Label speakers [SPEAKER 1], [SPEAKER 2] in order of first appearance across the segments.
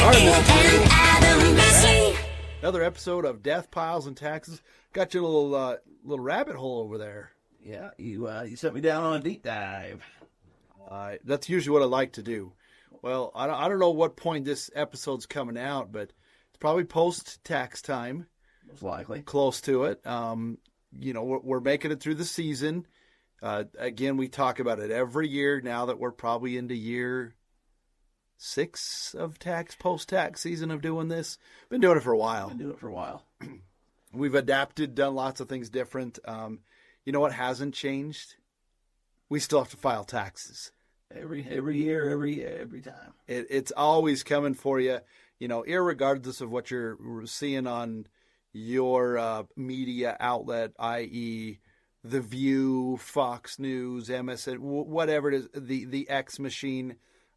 [SPEAKER 1] and Adam Beesley.
[SPEAKER 2] Another episode of Deathpiles and Taxes. Got you a little rabbit hole over there.
[SPEAKER 3] Yeah, you sent me down on a deep dive.
[SPEAKER 2] That's usually what I like to do. Well, I don't know what point this episode's coming out, but it's probably post-tax time.
[SPEAKER 3] Most likely.
[SPEAKER 2] Close to it. We're making it through the season. Again, we talk about it every year now that we're probably into year 6 of post-tax season of doing this. Been doing it for a while. We've adapted, done lots of things different. You know what hasn't changed? We still have to file taxes.
[SPEAKER 3] Every year, every time.
[SPEAKER 2] It's always coming for you, irregardless of what you're seeing on your media outlet, i.e., The View, Fox News, MSN, whatever it is, the X machine.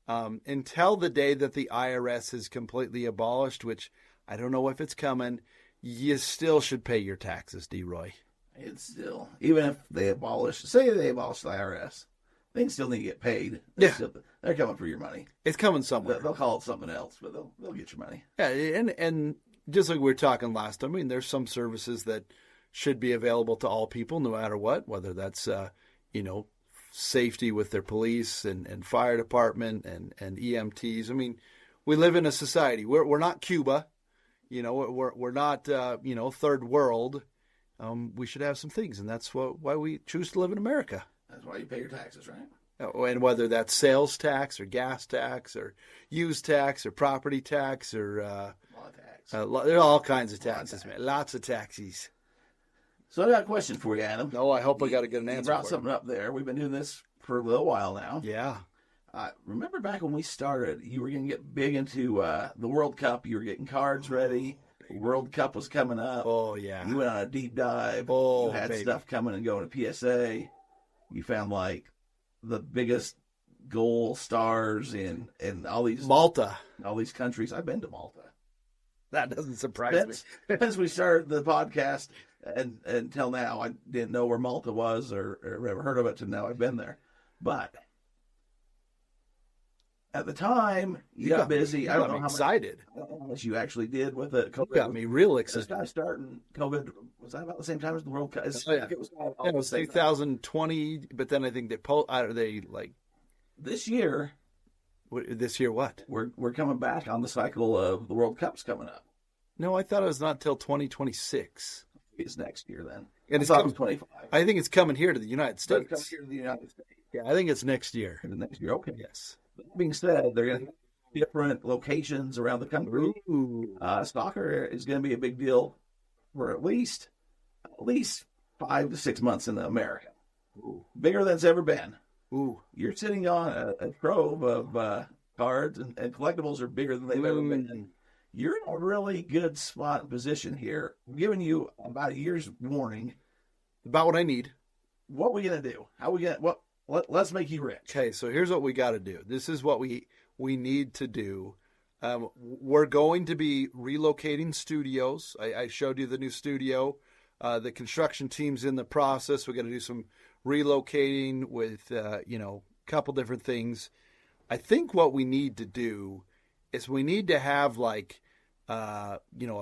[SPEAKER 2] Until the day that the IRS is completely abolished, which I don't know if it's coming, you still should pay your taxes, D-Roy.
[SPEAKER 3] It's still, even if they abolish the IRS, they still need to get paid. They're coming for your money.
[SPEAKER 2] It's coming somewhere.
[SPEAKER 3] They'll call it something else, but they'll get your money.
[SPEAKER 2] Yeah, and just like we were talking last time, I mean, there's some services that should be available to all people, no matter what, whether that's, safety with their police and fire department and EMTs. I mean, we live in a society. We're not Cuba, we're not third world. We should have some things, and that's why we choose to live in America.
[SPEAKER 3] That's why you pay your taxes, right?
[SPEAKER 2] And whether that's sales tax or gas tax or use tax or property tax or
[SPEAKER 3] law tax.
[SPEAKER 2] There are all kinds of taxes, man. Lots of taxes.
[SPEAKER 3] So I got a question for you, Adam.
[SPEAKER 2] No, I hope I got to get an answer.
[SPEAKER 3] You brought something up there. We've been doing this for a little while now.
[SPEAKER 2] Yeah.
[SPEAKER 3] Remember back when we started, you were going to get big into the World Cup. You were getting cards ready. The World Cup was coming up.
[SPEAKER 2] Oh, yeah.
[SPEAKER 3] You went on a deep dive.
[SPEAKER 2] Oh,
[SPEAKER 3] you had
[SPEAKER 2] baby.
[SPEAKER 3] stuff coming and going to PSA. You found, the biggest goal stars in all these...
[SPEAKER 2] Malta.
[SPEAKER 3] All these countries. I've been to Malta.
[SPEAKER 2] That doesn't surprise me.
[SPEAKER 3] Since we started the podcast and until now, I didn't know where Malta was or ever heard of it till now I've been there. But at the time, you got busy. I don't know how
[SPEAKER 2] excited.
[SPEAKER 3] much you actually did with it.
[SPEAKER 2] COVID got me real excited.
[SPEAKER 3] This guy starting COVID, was that about the same time as the World Cup?
[SPEAKER 2] It was 2020, but then I think
[SPEAKER 3] this year.
[SPEAKER 2] This year what?
[SPEAKER 3] We're coming back on the cycle of the World Cup's coming up.
[SPEAKER 2] No, I thought it was not till 2026.
[SPEAKER 3] It's next year then.
[SPEAKER 2] And
[SPEAKER 3] it was 25.
[SPEAKER 2] I think it's coming here to the United States.
[SPEAKER 3] It's coming here to the United States.
[SPEAKER 2] Yeah, I think it's next year.
[SPEAKER 3] Next year, okay.
[SPEAKER 2] Yes.
[SPEAKER 3] That being said, they're going to have different locations around the country. Soccer is going to be a big deal for at least 5 to 6 months in America.
[SPEAKER 2] Ooh.
[SPEAKER 3] Bigger than it's ever been.
[SPEAKER 2] Ooh.
[SPEAKER 3] You're sitting on a trove of cards, and collectibles are bigger than they've ever been. You're in a really good spot and position here. I'm giving you about a year's warning.
[SPEAKER 2] About what I need.
[SPEAKER 3] What are we going to do? Let's make you rich.
[SPEAKER 2] Okay, so here's what we got to do. This is what we need to do. We're going to be relocating studios. I showed you the new studio. The construction team's in the process. We're going to do some relocating with, a couple different things. I think what we need to do is we need to have a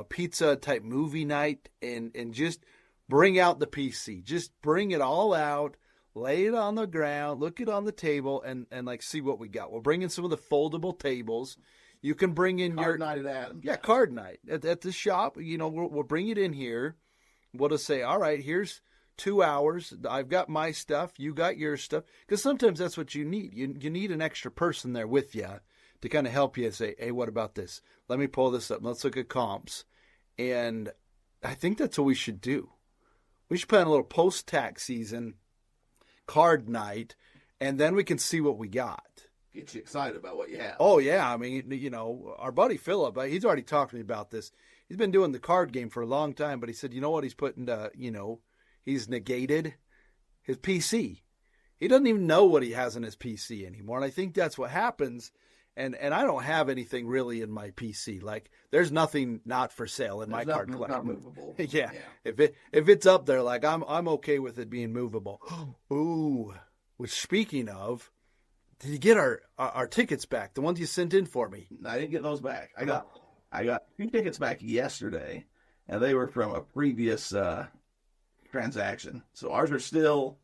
[SPEAKER 2] pizza type movie night and just bring out the PC. Just bring it all out, lay it on the ground, look it on the table, and see what we got. We'll bring in some of the foldable tables. You can bring in
[SPEAKER 3] card night at Adam.
[SPEAKER 2] Yeah, card night at the shop. We'll bring it in here. We'll just say, all right, here's 2 hours. I've got my stuff. You got your stuff. Because sometimes that's what you need. You need an extra person there with you to kind of help you say, hey, what about this? Let me pull this up. Let's look at comps. And I think that's what we should do. We should plan a little post-tax season card night, and then we can see what we got.
[SPEAKER 3] Get you excited about what you have.
[SPEAKER 2] Oh, yeah. I mean, our buddy Philip, he's already talked to me about this. He's been doing the card game for a long time, but he said, you know what he's putting he's negated his PC. He doesn't even know what he has in his PC anymore. And I think that's what happens. And I don't have anything really in my PC. There's nothing not for sale in my card collection.
[SPEAKER 3] Not movable.
[SPEAKER 2] Yeah. If it's up there, I'm okay with it being movable. Ooh. Which, speaking of, Did you get our tickets back? The ones you sent in for me?
[SPEAKER 3] I didn't get those back. I got 2 tickets back yesterday, and they were from a previous transaction. So ours are still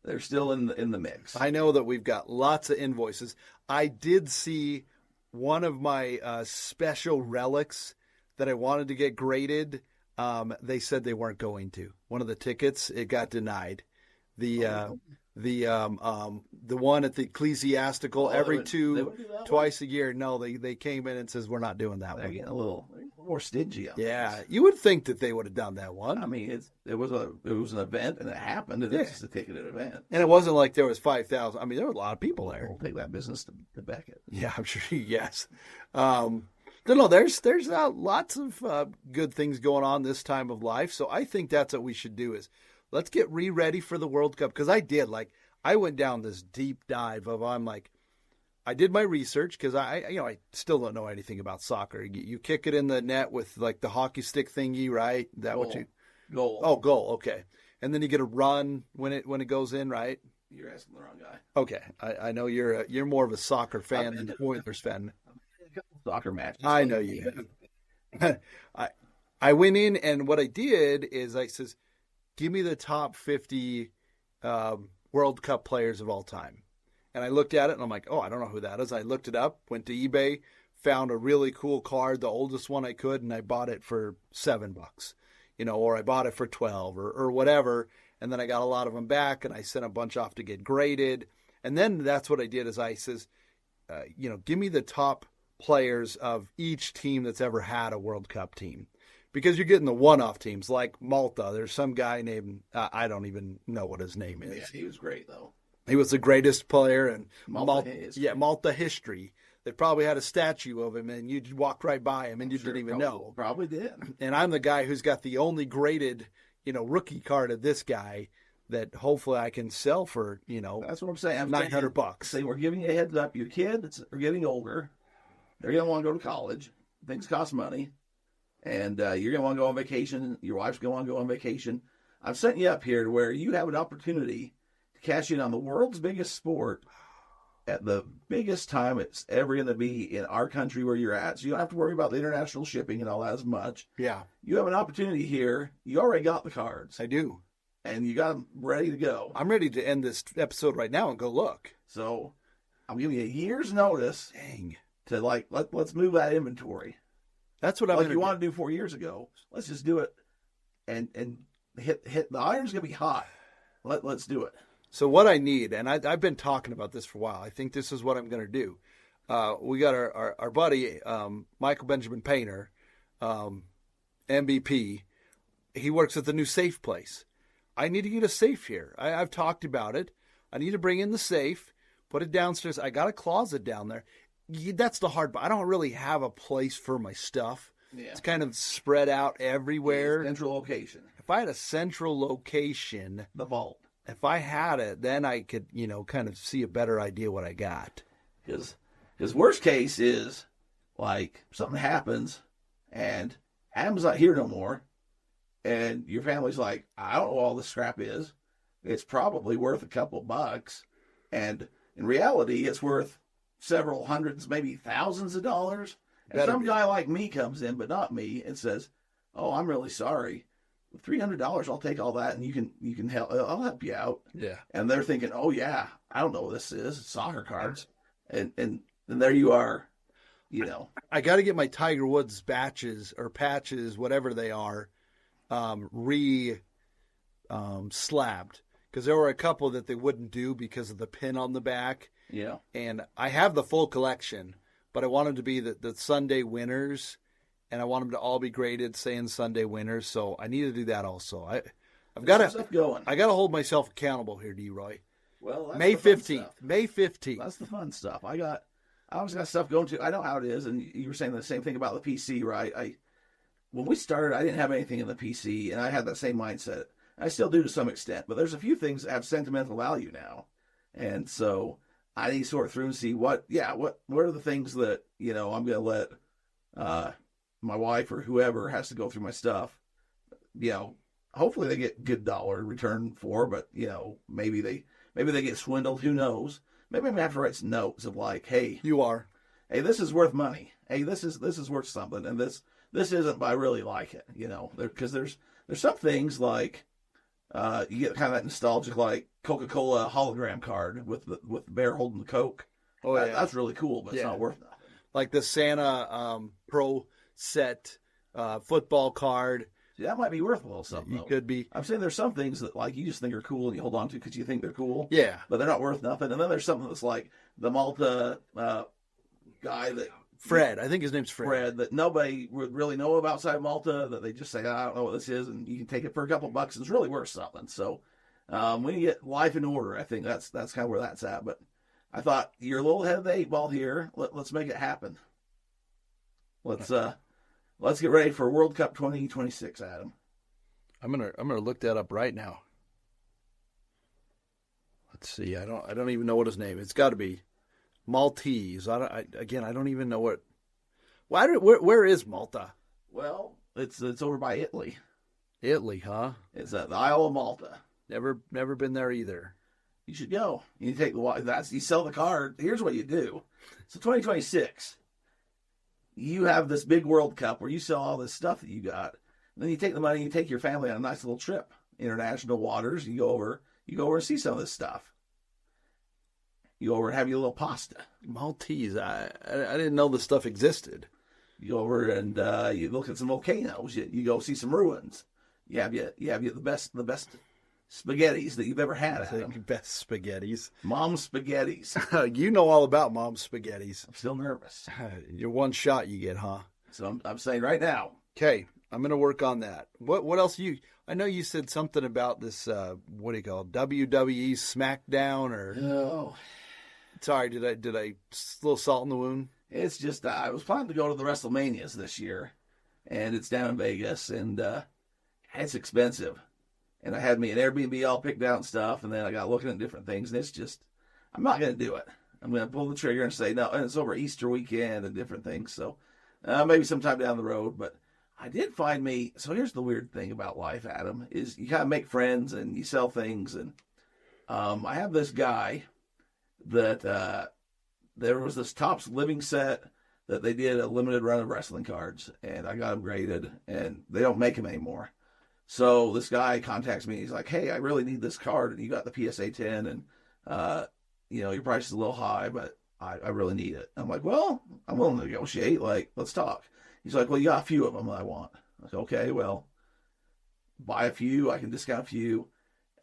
[SPEAKER 3] in the mix.
[SPEAKER 2] I know that we've got lots of invoices. I did see one of my special relics that I wanted to get graded. They said they weren't going to. One of the tickets, it got denied. The one at the ecclesiastical twice a year. No, they came in and says we're not doing that
[SPEAKER 3] They're
[SPEAKER 2] one.
[SPEAKER 3] getting a little more stingy.
[SPEAKER 2] Yeah, you would think that they would have done that one.
[SPEAKER 3] I mean, it was an event, and it happened. It's just a ticketed event,
[SPEAKER 2] and it wasn't like there was 5,000. I mean, there were a lot of people there.
[SPEAKER 3] We'll take that business to Beckett.
[SPEAKER 2] Yeah, I'm sure. Yes. No, there's lots of good things going on this time of life. So I think that's what we should do is let's get ready for the World Cup. Because I went down this deep dive of I did my research because I still don't know anything about soccer. You kick it in the net with like the hockey stick thingy, right?
[SPEAKER 3] Goal.
[SPEAKER 2] Oh, goal. Okay. And then you get a run when it goes in, right?
[SPEAKER 3] You're asking the wrong guy.
[SPEAKER 2] Okay. I know you're more of a soccer fan than an Oilers fan.
[SPEAKER 3] Soccer matches.
[SPEAKER 2] I know you have. I went in, and what I did is I says, give me the top 50 World Cup players of all time. And I looked at it, and I'm like, oh, I don't know who that is. I looked it up, went to eBay, found a really cool card, the oldest one I could, and I bought it for $7, or I bought it for 12 or whatever. And then I got a lot of them back, and I sent a bunch off to get graded. And then that's what I did is I says, give me the top players of each team that's ever had a World Cup team. Because you're getting the one-off teams like Malta. There's some guy named, I don't even know what his name is.
[SPEAKER 3] Yeah, he was great, though.
[SPEAKER 2] He was the greatest player in
[SPEAKER 3] Malta
[SPEAKER 2] history. They probably had a statue of him, and you'd walk right by him, and you didn't even know.
[SPEAKER 3] Probably did.
[SPEAKER 2] And I'm the guy who's got the only graded, rookie card of this guy that hopefully I can sell for,
[SPEAKER 3] That's what I'm saying.
[SPEAKER 2] $900.
[SPEAKER 3] Say we're giving you a heads up. Your kids are getting older. They're going to want to go to college. Things cost money. And you're going to want to go on vacation. Your wife's going to want to go on vacation. I've sent you up here to where you have an opportunity to cash in on the world's biggest sport at the biggest time it's ever going to be in our country where you're at. So you don't have to worry about the international shipping and all that as much.
[SPEAKER 2] Yeah.
[SPEAKER 3] You have an opportunity here. You already got the cards.
[SPEAKER 2] I do.
[SPEAKER 3] And you got them ready to go.
[SPEAKER 2] I'm ready to end this episode right now and go look.
[SPEAKER 3] So I'm giving you a year's notice.
[SPEAKER 2] Dang.
[SPEAKER 3] To let's move that inventory.
[SPEAKER 2] That's what I'm
[SPEAKER 3] like you wanted to do 4 years ago. Let's just do it, and hit the iron's gonna be hot. Let's do it.
[SPEAKER 2] So what I need, and I've been talking about this for a while. I think this is what I'm gonna do. We got our buddy Michael Benjamin Painter, MVP. He works at the new safe place. I need to get a safe here. I've talked about it. I need to bring in the safe, put it downstairs. I got a closet down there. That's the hard part. I don't really have a place for my stuff. Yeah. It's kind of spread out everywhere.
[SPEAKER 3] Central location.
[SPEAKER 2] If I had a central location,
[SPEAKER 3] the vault.
[SPEAKER 2] If I had it, then I could, kind of see a better idea what I got.
[SPEAKER 3] Because worst case is like something happens and Adam's not here no more, and your family's like, I don't know what all this scrap is. It's probably worth a couple bucks, and in reality, it's worth several hundreds, maybe thousands of dollars. And some guy like me comes in, but not me, and says, "Oh, I'm really sorry. $300, I'll take all that, and you can help. I'll help you out."
[SPEAKER 2] Yeah.
[SPEAKER 3] And they're thinking, "Oh yeah, I don't know what this is. It's soccer cards." And there you are,
[SPEAKER 2] I got to get my Tiger Woods patches, whatever they are, slabbed, because there were a couple that they wouldn't do because of the pin on the back.
[SPEAKER 3] Yeah.
[SPEAKER 2] And I have the full collection, but I want them to be the Sunday winners, and I want them to all be graded saying Sunday winners. So I need to do that also. I've got to hold myself accountable here, D-Roy.
[SPEAKER 3] Well, that's
[SPEAKER 2] May 15th. May 15th.
[SPEAKER 3] That's the fun stuff. I always got stuff going to. I know how it is, and you were saying the same thing about the PC, right? When we started, I didn't have anything in the PC, and I had that same mindset. I still do to some extent, but there's a few things that have sentimental value now, and so I need to sort through and see what are the things that I'm going to let my wife or whoever has to go through my stuff. Hopefully they get good dollar return for, but maybe they get swindled. Who knows? maybe I'm gonna have to write some notes of like, hey,
[SPEAKER 2] You are.
[SPEAKER 3] hey, this is worth money. Hey, this is worth something, and this isn't, but I really like it. Because there's some things like you get kind of that nostalgic like Coca-Cola hologram card with the bear holding the Coke.
[SPEAKER 2] Oh, yeah.
[SPEAKER 3] That's really cool, but it's
[SPEAKER 2] Yeah.
[SPEAKER 3] not worth nothing.
[SPEAKER 2] Like the Santa Pro set football card.
[SPEAKER 3] See, that might be worth a little something.
[SPEAKER 2] You
[SPEAKER 3] Though.
[SPEAKER 2] could be.
[SPEAKER 3] I'm saying there's some things that like you just think are cool and you hold on to because you think they're cool.
[SPEAKER 2] Yeah.
[SPEAKER 3] But they're not worth nothing. And then there's something that's like the Malta guy that
[SPEAKER 2] Fred. I think his name's
[SPEAKER 3] Fred that nobody would really know about outside Malta, that they just say, I don't know what this is, and you can take it for a couple bucks. It's really worth something. So when you get life in order, I think that's kind of where that's at. But I thought you're a little ahead of the 8 ball here. Let's make it happen. Let's get ready for World Cup 2026, Adam.
[SPEAKER 2] I'm gonna look that up right now. Let's see. I don't even know what his name. It's got to be Maltese. I don't even know what. Where is Malta?
[SPEAKER 3] Well, it's over by Italy.
[SPEAKER 2] Italy, huh?
[SPEAKER 3] It's the Isle of Malta.
[SPEAKER 2] Never been there either.
[SPEAKER 3] You should go. You take you sell the card. Here's what you do. So 2026, you have this big World Cup where you sell all this stuff that you got. And then you take the money, you take your family on a nice little trip, international waters. You go over and see some of this stuff. You go over and have your little pasta.
[SPEAKER 2] Maltese. I didn't know this stuff existed.
[SPEAKER 3] You go over and you look at some volcanoes. You go see some ruins. You have the best spaghettis that you've ever had. Adam.
[SPEAKER 2] Best spaghettis.
[SPEAKER 3] Mom's spaghettis.
[SPEAKER 2] You know all about Mom's spaghettis.
[SPEAKER 3] I'm still nervous.
[SPEAKER 2] Your one shot you get, huh?
[SPEAKER 3] So I'm saying right now.
[SPEAKER 2] Okay, I'm gonna work on that. What else I know you said something about this. What do you call it? WWE SmackDown or?
[SPEAKER 3] Oh,
[SPEAKER 2] sorry, did I a little salt in the wound?
[SPEAKER 3] it's just I was planning to go to the WrestleManias this year, and it's down in Vegas, and it's expensive. And I had me an Airbnb all picked out and stuff, and then I got looking at different things, and it's just, I'm not going to do it. I'm going to pull the trigger and say, no, and it's over Easter weekend and different things, so maybe sometime down the road, but I did find me, so here's the weird thing about life, Adam, is you kind of make friends and you sell things, and I have this guy that there was this Topps living set that they did a limited run of wrestling cards, and I got them graded, and they don't make them anymore. So this guy contacts me. He's like, hey, I really need this card. And you got the PSA 10 and, your price is a little high, but I really need it. I'm like, well, I'm willing to negotiate. Like, let's talk. He's like, well, you got a few of them that I want. I said, okay, well, buy a few. I can discount a few.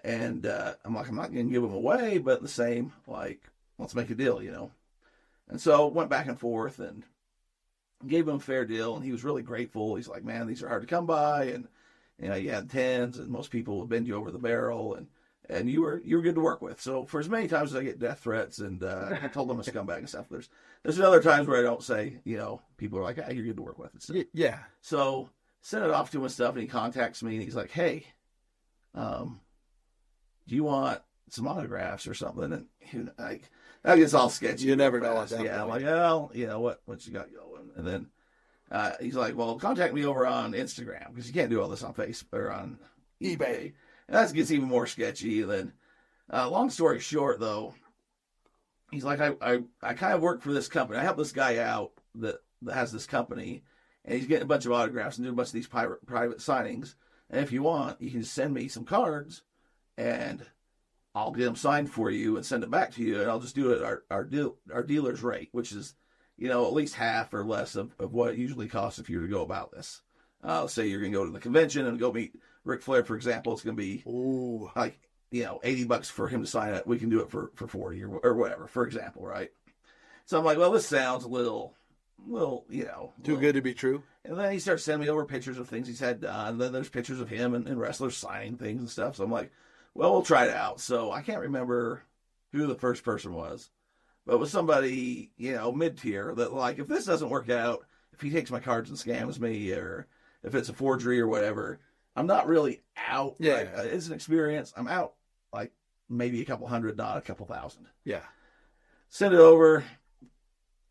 [SPEAKER 3] And I'm like, I'm not going to give them away, but the same, like, let's make a deal, And so went back and forth and gave him a fair deal. And he was really grateful. He's like, man, these are hard to come by. And, you had 10s, and most people would bend you over the barrel, and you were good to work with. So for as many times as I get death threats, and I told them a scumbag and stuff, there's other times where I don't say, people are like, you're good to work with and stuff.
[SPEAKER 2] Yeah.
[SPEAKER 3] So send it off to him and stuff, and he contacts me, and he's like, hey, do you want some autographs or something? And that gets all sketchy.
[SPEAKER 2] You never know at that
[SPEAKER 3] Yeah, I'm
[SPEAKER 2] point.
[SPEAKER 3] like, well, what you got going? And then he's like, well, contact me over on Instagram, because you can't do all this on Facebook or on eBay. And that gets even more sketchy. And then, long story short, though, he's like, I kind of work for this company. I help this guy out that has this company, and he's getting a bunch of autographs and doing a bunch of these private signings. And if you want, you can send me some cards, and I'll get them signed for you and send it back to you, and I'll just do it at our dealer's rate, which is at least half or less of what it usually costs if you were to go about this. Let's say you're going to go to the convention and go meet Ric Flair, for example. It's going to be like, $80 for him to sign it. We can do it for 40 or whatever, for example, right? So I'm like, well, this sounds a little,
[SPEAKER 2] Too good to be true.
[SPEAKER 3] And then he starts sending me over pictures of things he's had done. And then there's pictures of him and wrestlers signing things and stuff. So I'm like, well, we'll try it out. So I can't remember who the first person was. But it was somebody, mid-tier that, like, if this doesn't work out, if he takes my cards and scams me, or if it's a forgery or whatever, I'm not really out.
[SPEAKER 2] Yeah.
[SPEAKER 3] Like, it's an experience. I'm out, like, maybe a couple hundred, not a couple thousand.
[SPEAKER 2] Yeah.
[SPEAKER 3] Send it over,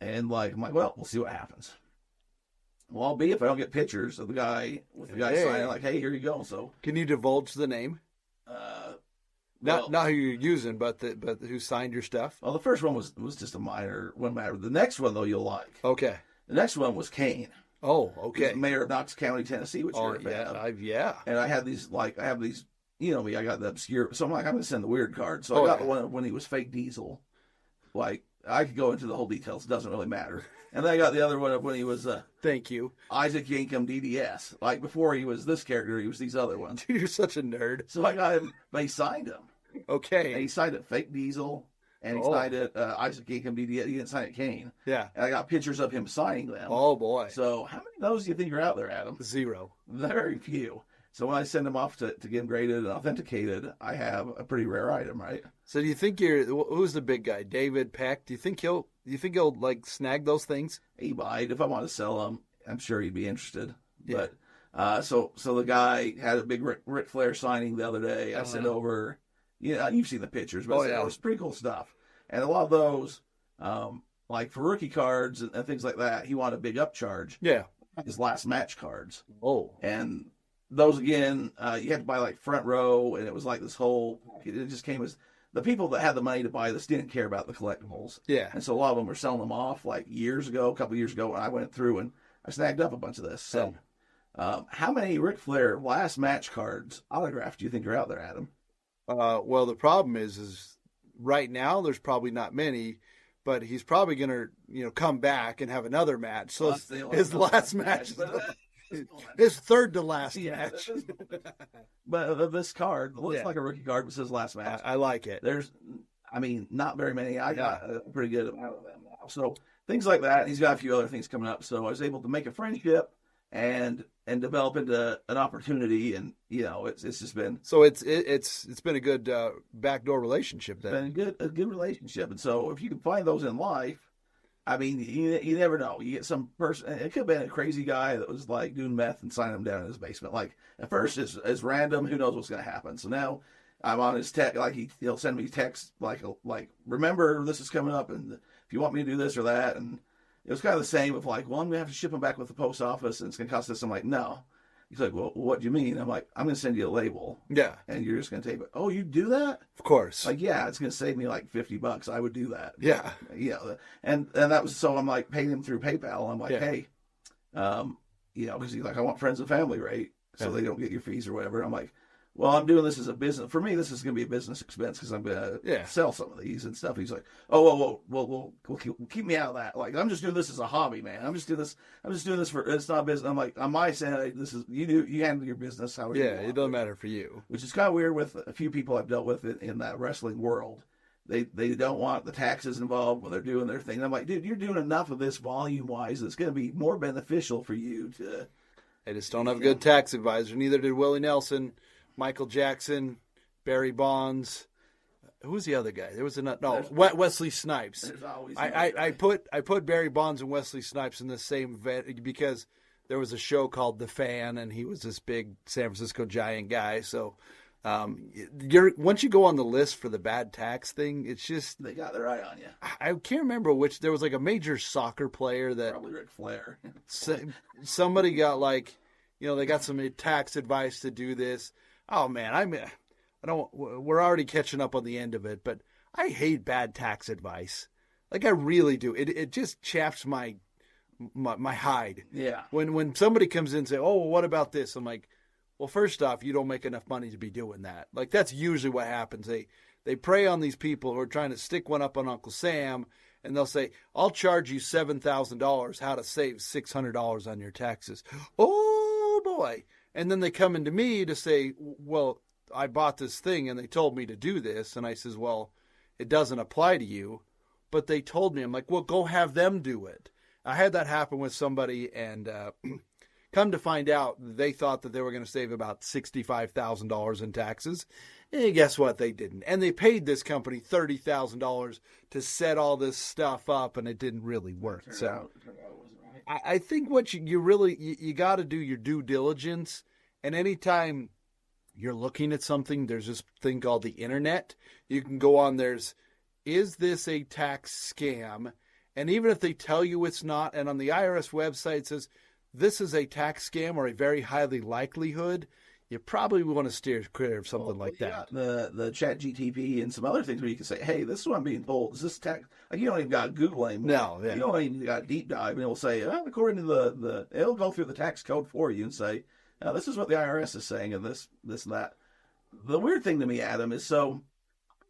[SPEAKER 3] and, I'm like, well, we'll see what happens. Well, I'll be if I don't get pictures of the guy, with the guy signing, like, hey, here you go. So,
[SPEAKER 2] Can you divulge the name? Not who you're using, but who signed your stuff.
[SPEAKER 3] Well, the first one was just a minor one matter. The next one though you'll like.
[SPEAKER 2] Okay.
[SPEAKER 3] The next one was Kane.
[SPEAKER 2] Oh, okay.
[SPEAKER 3] He's mayor of Knox County, Tennessee, which you're a fan of.
[SPEAKER 2] Yeah.
[SPEAKER 3] And I have these, you know me, I got the obscure, so I'm like, I'm going to send the weird card. So I got the one when he was fake Diesel. Like, I could go into the whole details. It doesn't really matter. And then I got the other one of when he was
[SPEAKER 2] Thank you.
[SPEAKER 3] Isaac Yankum DDS. Like, before he was this character, he was these other ones.
[SPEAKER 2] Dude, you're such a nerd.
[SPEAKER 3] So I got him, but he signed him.
[SPEAKER 2] Okay.
[SPEAKER 3] And he signed it fake Diesel. And he signed it Isaac Yankum DDS. He didn't sign it Kane.
[SPEAKER 2] Yeah.
[SPEAKER 3] And I got pictures of him signing them.
[SPEAKER 2] Oh, boy.
[SPEAKER 3] So how many of those do you think are out there, Adam?
[SPEAKER 2] 0.
[SPEAKER 3] Very few. So when I send them off to get them graded and authenticated, I have a pretty rare item, right?
[SPEAKER 2] So do you think who's the big guy? David Peck? Do you think he'll like snag those things?
[SPEAKER 3] He might. If I want to sell them, I'm sure he'd be interested.
[SPEAKER 2] Yeah.
[SPEAKER 3] But so the guy had a big Ric Flair signing the other day. I sent over, you've seen the pictures, but it was pretty cool stuff. And a lot of those, like for rookie cards and things like that, he wanted a big upcharge.
[SPEAKER 2] Yeah.
[SPEAKER 3] His last match cards.
[SPEAKER 2] Oh.
[SPEAKER 3] And those again, you had to buy like front row, and it was like this whole. It just came as the people that had the money to buy this didn't care about the collectibles.
[SPEAKER 2] Yeah.
[SPEAKER 3] And so a lot of them were selling them off like a couple of years ago, and I went through and I snagged up a bunch of this. So, how many Ric Flair last match cards autographed do you think are out there, Adam?
[SPEAKER 2] Well, the problem is right now there's probably not many, but he's probably going to come back and have another match. So his last match. His third to last match.
[SPEAKER 3] But this card looks like a rookie card, but says last match.
[SPEAKER 2] I like it.
[SPEAKER 3] There's, not very many. I got a pretty good amount of them now. So things like that. He's got a few other things coming up. So I was able to make a friendship and develop into an opportunity. And it's just been.
[SPEAKER 2] So it's been a good backdoor relationship then.
[SPEAKER 3] It's been a good relationship. And so if you can find those in life. I mean, you never know. You get some person. It could have been a crazy guy that was like doing meth and signing him down in his basement. Like at first, it's random. Who knows what's going to happen? So now I'm on his text. Like he'll send me texts like remember this is coming up, and if you want me to do this or that, and it was kind of the same of like, well, I'm gonna have to ship him back with the post office, and it's gonna cost this. I'm like, no. He's like, well, what do you mean? I'm like, I'm going to send you a label.
[SPEAKER 2] Yeah.
[SPEAKER 3] And you're just going to take it. Oh, you do that?
[SPEAKER 2] Of course.
[SPEAKER 3] Like, yeah, it's going to save me like $50. I would do that.
[SPEAKER 2] Yeah.
[SPEAKER 3] And that was, so I'm like paying him through PayPal. I'm like, hey, because he's like, I want friends and family rate so they don't get your fees or whatever. I'm like, well, I'm doing this as a business. For me, this is going to be a business expense because I'm going to sell some of these and stuff. He's like, oh, well, keep me out of that. Like, I'm just doing this as a hobby, man. I'm just doing this for, it's not business. I'm like, on my side, this is, you handle your business how you want.
[SPEAKER 2] It doesn't matter for you.
[SPEAKER 3] Which is kind of weird with a few people I've dealt with in that wrestling world. They don't want the taxes involved when they're doing their thing. I'm like, dude, you're doing enough of this volume-wise that's going to be more beneficial for you to.
[SPEAKER 2] They just don't have a good tax advisor. Neither did Willie Nelson. Michael Jackson, Barry Bonds. Who's the other guy? There was Wesley Snipes.
[SPEAKER 3] There's always
[SPEAKER 2] I put Barry Bonds and Wesley Snipes in the same event because there was a show called The Fan, and he was this big San Francisco Giant guy. So once you go on the list for the bad tax thing, it's just
[SPEAKER 3] they got their eye on you.
[SPEAKER 2] I can't remember which. There was like a major soccer player that
[SPEAKER 3] probably Ric Flair.
[SPEAKER 2] Somebody got they got some tax advice to do this. Oh man, we're already catching up on the end of it, but I hate bad tax advice. Like I really do. It just chaps my hide.
[SPEAKER 3] Yeah.
[SPEAKER 2] When somebody comes in and say, "Oh, well, what about this?" I'm like, "Well, first off, you don't make enough money to be doing that." Like that's usually what happens. They prey on these people who are trying to stick one up on Uncle Sam, and they'll say, "I'll charge you $7,000 how to save $600 on your taxes." Oh boy. And then they come into me to say, well, I bought this thing and they told me to do this. And I says, well, it doesn't apply to you. But they told me, I'm like, well, go have them do it. I had that happen with somebody and come to find out, they thought that they were going to save about $65,000 in taxes. And guess what? They didn't. And they paid this company $30,000 to set all this stuff up and it didn't really work. So I think what you got to do your due diligence, and anytime you're looking at something, there's this thing called the internet. You can go on. Is this a tax scam? And even if they tell you it's not, and on the IRS website it says this is a tax scam or a very highly likelihood, you probably want to steer clear of something like that.
[SPEAKER 3] The Chat GTP and some other things where you can say, hey, this is what I'm being told. Is this tax? Like, you don't even got Google anymore.
[SPEAKER 2] No, yeah.
[SPEAKER 3] You don't even got deep dive. And it'll say, according to it'll go through the tax code for you and say, this is what the IRS is saying, and this and that. The weird thing to me, Adam, is so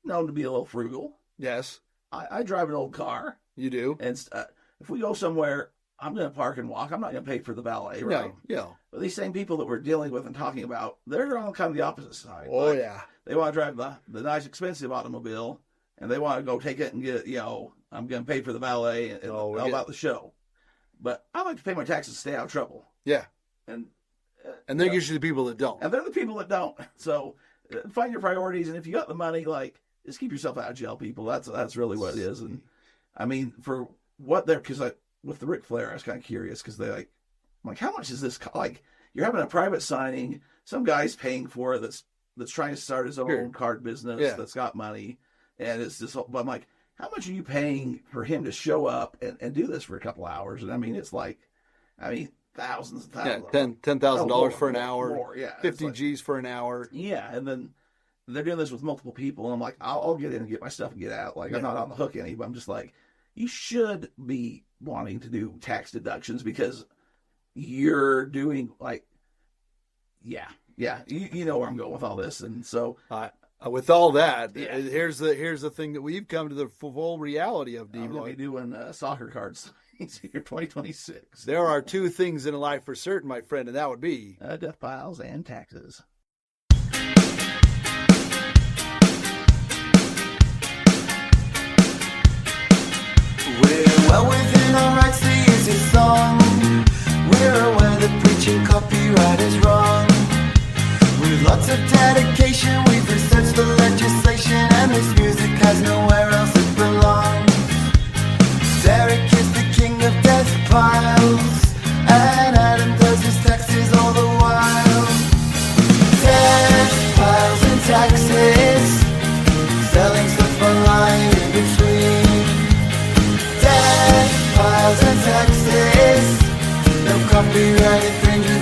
[SPEAKER 3] known to be a little frugal.
[SPEAKER 2] Yes.
[SPEAKER 3] I drive an old car.
[SPEAKER 2] You do?
[SPEAKER 3] And if we go somewhere, I'm going to park and walk. I'm not going to pay for the valet, right?
[SPEAKER 2] Yeah.
[SPEAKER 3] But these same people that we're dealing with and talking about, they're on kind of the opposite side.
[SPEAKER 2] Oh, yeah.
[SPEAKER 3] They want to drive the nice, expensive automobile, and they want to go take it and get, I'm going to pay for the valet and all about the show. But I like to pay my taxes to stay out of trouble.
[SPEAKER 2] Yeah.
[SPEAKER 3] And
[SPEAKER 2] they're usually the people that don't.
[SPEAKER 3] And they're the people that don't. So find your priorities, and if you got the money, just keep yourself out of jail, people. That's really what it is. And I mean, for what they're, because with the Ric Flair, I was kind of curious because I'm like, how much is this? Like, you're having a private signing, some guy's paying for it that's trying to start his own card business that's got money, and it's just. But I'm like, how much are you paying for him to show up and do this for a couple hours? And I mean, it's like, thousands and thousands.
[SPEAKER 2] Yeah, $10,000 for an hour.
[SPEAKER 3] More, yeah,
[SPEAKER 2] 50 G's for an hour.
[SPEAKER 3] Yeah, and then they're doing this with multiple people, and I'm like, I'll get in and get my stuff and get out. Like, I'm not on the hook any, but I'm just like, you should be wanting to do tax deductions because you're doing you know where I'm going with all this. And so
[SPEAKER 2] with all that, here's the thing that we've come to the full reality of,
[SPEAKER 3] I'm going to be doing soccer cards here 2026.
[SPEAKER 2] There are two things in life for certain, my friend, and that would be
[SPEAKER 3] Deathpiles and taxes.
[SPEAKER 4] We're well within our rights to use this song. We're aware that preaching copyright is wrong. With lots of dedication, we've researched the legislation, and this music has nowhere else it belongs. Derek is the king of Deathpiles, and Adam does his taxes all the while. Deathpiles and taxes, selling stuff online in between. Deathpiles and taxes, no copyright infringement.